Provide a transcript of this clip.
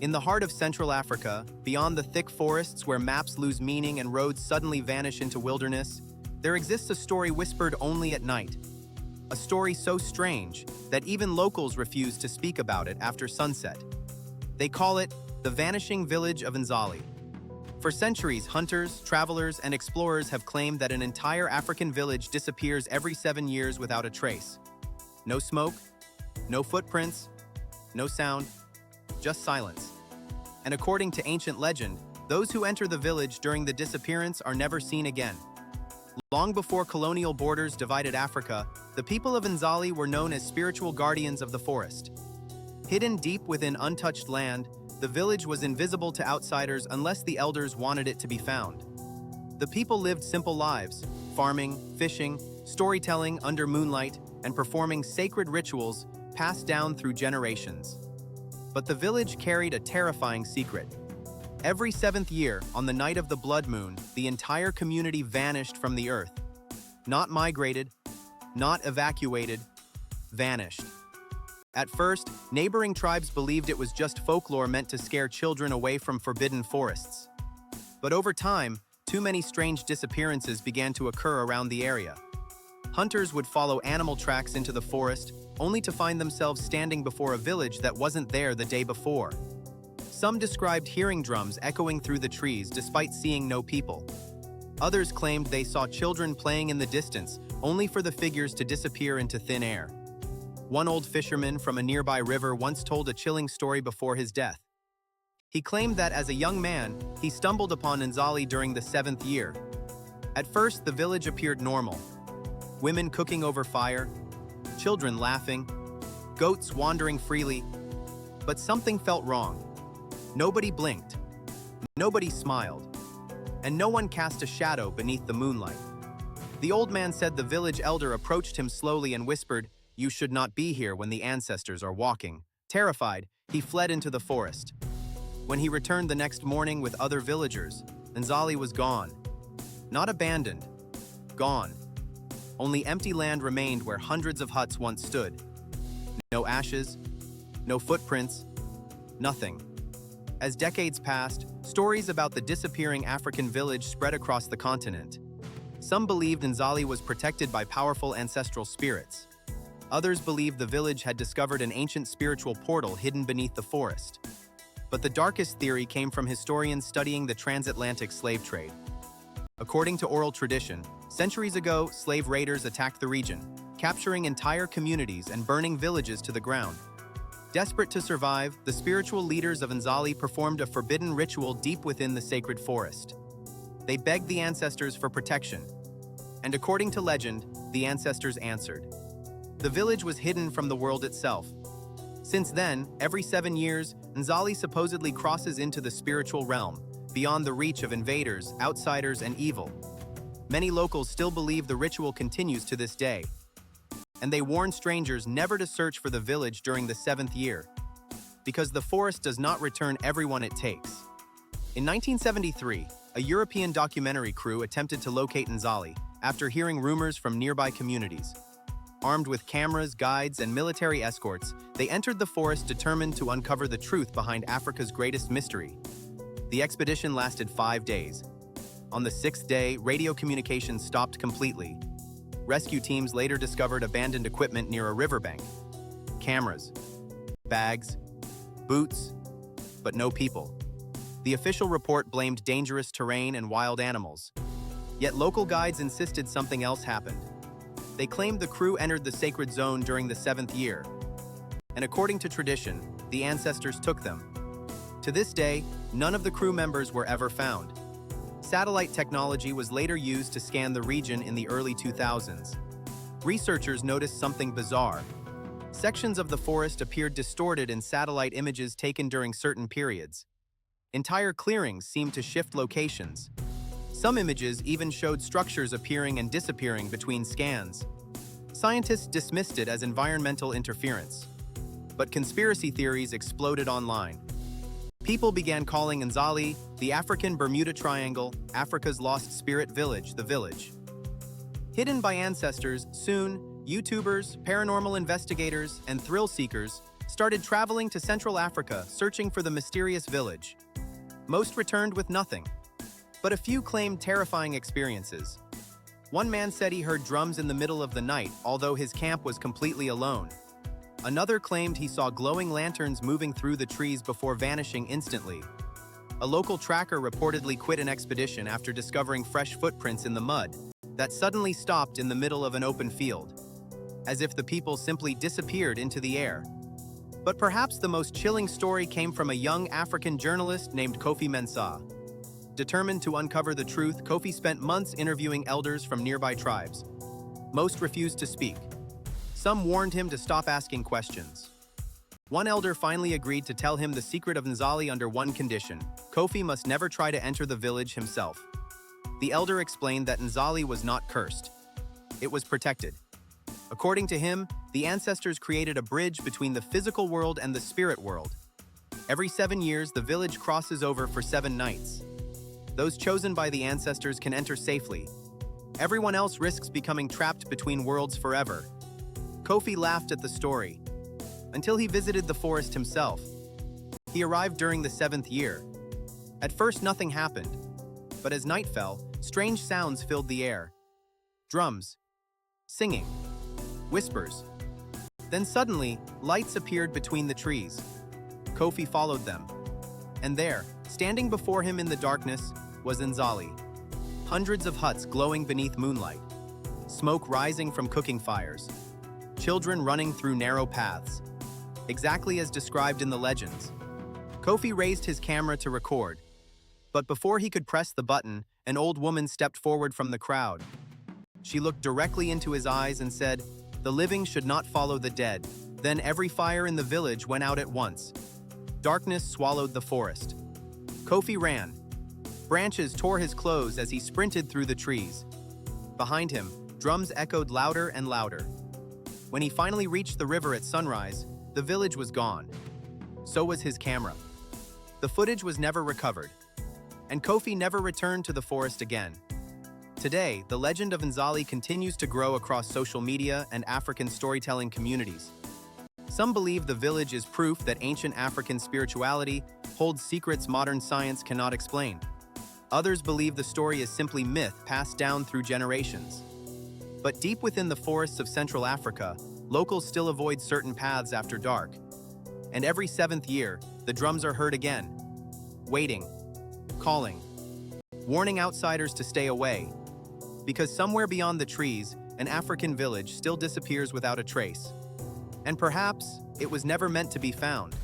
In the heart of Central Africa, beyond the thick forests where maps lose meaning and roads suddenly vanish into wilderness, there exists a story whispered only at night. A story so strange that even locals refuse to speak about it after sunset. They call it the vanishing village of Nzali. For centuries, hunters, travelers, and explorers have claimed that an entire African village disappears every 7 years without a trace. No smoke, no footprints, no sound, just silence. And according to ancient legend, those who enter the village during the disappearance are never seen again. Long before colonial borders divided Africa, the people of Nzali were known as spiritual guardians of the forest. Hidden deep within untouched land, the village was invisible to outsiders unless the elders wanted it to be found. The people lived simple lives, farming, fishing, storytelling under moonlight, and performing sacred rituals passed down through generations. But the village carried a terrifying secret. Every 7th year, on the night of the blood moon, the entire community vanished from the earth. Not migrated, not evacuated, vanished. At first, neighboring tribes believed it was just folklore meant to scare children away from forbidden forests. But over time, too many strange disappearances began to occur around the area. Hunters would follow animal tracks into the forest, only to find themselves standing before a village that wasn't there the day before. Some described hearing drums echoing through the trees despite seeing no people. Others claimed they saw children playing in the distance, only for the figures to disappear into thin air. One old fisherman from a nearby river once told a chilling story before his death. He claimed that as a young man, he stumbled upon Nzali during the 7th year. At first, the village appeared normal. Women cooking over fire, children laughing, goats wandering freely. But something felt wrong. Nobody blinked, nobody smiled, and no one cast a shadow beneath the moonlight. The old man said the village elder approached him slowly and whispered, "You should not be here when the ancestors are walking." Terrified, he fled into the forest. When he returned the next morning with other villagers, Nzali was gone. Not abandoned, gone. Only empty land remained where hundreds of huts once stood. No ashes, no footprints, nothing. As decades passed, stories about the disappearing African village spread across the continent. Some believed Nzali was protected by powerful ancestral spirits. Others believed the village had discovered an ancient spiritual portal hidden beneath the forest. But the darkest theory came from historians studying the transatlantic slave trade. According to oral tradition, centuries ago, slave raiders attacked the region, capturing entire communities and burning villages to the ground. Desperate to survive, the spiritual leaders of Nzali performed a forbidden ritual deep within the sacred forest. They begged the ancestors for protection. And according to legend, the ancestors answered. The village was hidden from the world itself. Since then, every 7 years, Nzali supposedly crosses into the spiritual realm, beyond the reach of invaders, outsiders, and evil. Many locals still believe the ritual continues to this day, and they warn strangers never to search for the village during the 7th year, because the forest does not return everyone it takes. In 1973, a European documentary crew attempted to locate Nzali after hearing rumors from nearby communities. Armed with cameras, guides, and military escorts, they entered the forest determined to uncover the truth behind Africa's greatest mystery. The expedition lasted 5 days. On the 6th day, radio communications stopped completely. Rescue teams later discovered abandoned equipment near a riverbank. Cameras, bags, boots, but no people. The official report blamed dangerous terrain and wild animals. Yet local guides insisted something else happened. They claimed the crew entered the sacred zone during the 7th year. And according to tradition, the ancestors took them. To this day, none of the crew members were ever found. Satellite technology was later used to scan the region in the early 2000s. Researchers noticed something bizarre. Sections of the forest appeared distorted in satellite images taken during certain periods. Entire clearings seemed to shift locations. Some images even showed structures appearing and disappearing between scans. Scientists dismissed it as environmental interference. But conspiracy theories exploded online. People began calling Nzali the African Bermuda Triangle, Africa's lost spirit village, the village. Hidden by ancestors, soon, YouTubers, paranormal investigators, and thrill seekers started traveling to Central Africa searching for the mysterious village. Most returned with nothing, but a few claimed terrifying experiences. One man said he heard drums in the middle of the night, although his camp was completely alone. Another claimed he saw glowing lanterns moving through the trees before vanishing instantly. A local tracker reportedly quit an expedition after discovering fresh footprints in the mud that suddenly stopped in the middle of an open field, as if the people simply disappeared into the air. But perhaps the most chilling story came from a young African journalist named Kofi Mensah. Determined to uncover the truth, Kofi spent months interviewing elders from nearby tribes. Most refused to speak. Some warned him to stop asking questions. One elder finally agreed to tell him the secret of Nzali under one condition: Kofi must never try to enter the village himself. The elder explained that Nzali was not cursed. It was protected. According to him, the ancestors created a bridge between the physical world and the spirit world. Every 7 years, the village crosses over for 7 nights. Those chosen by the ancestors can enter safely. Everyone else risks becoming trapped between worlds forever. Kofi laughed at the story, until he visited the forest himself. He arrived during the 7th year. At first, nothing happened, but as night fell, strange sounds filled the air. Drums, singing, whispers. Then suddenly, lights appeared between the trees. Kofi followed them. And there, standing before him in the darkness, was Nzali. Hundreds of huts glowing beneath moonlight. Smoke rising from cooking fires. Children running through narrow paths. Exactly as described in the legends. Kofi raised his camera to record. But before he could press the button, an old woman stepped forward from the crowd. She looked directly into his eyes and said, "The living should not follow the dead." Then every fire in the village went out at once. Darkness swallowed the forest. Kofi ran. Branches tore his clothes as he sprinted through the trees. Behind him, drums echoed louder and louder. When he finally reached the river at sunrise, the village was gone. So was his camera. The footage was never recovered, and Kofi never returned to the forest again. Today, the legend of Nzali continues to grow across social media and African storytelling communities. Some believe the village is proof that ancient African spirituality holds secrets modern science cannot explain. Others believe the story is simply myth passed down through generations. But deep within the forests of Central Africa, locals still avoid certain paths after dark. And every 7th year, the drums are heard again, waiting, calling, warning outsiders to stay away. Because somewhere beyond the trees, an African village still disappears without a trace. And perhaps it was never meant to be found.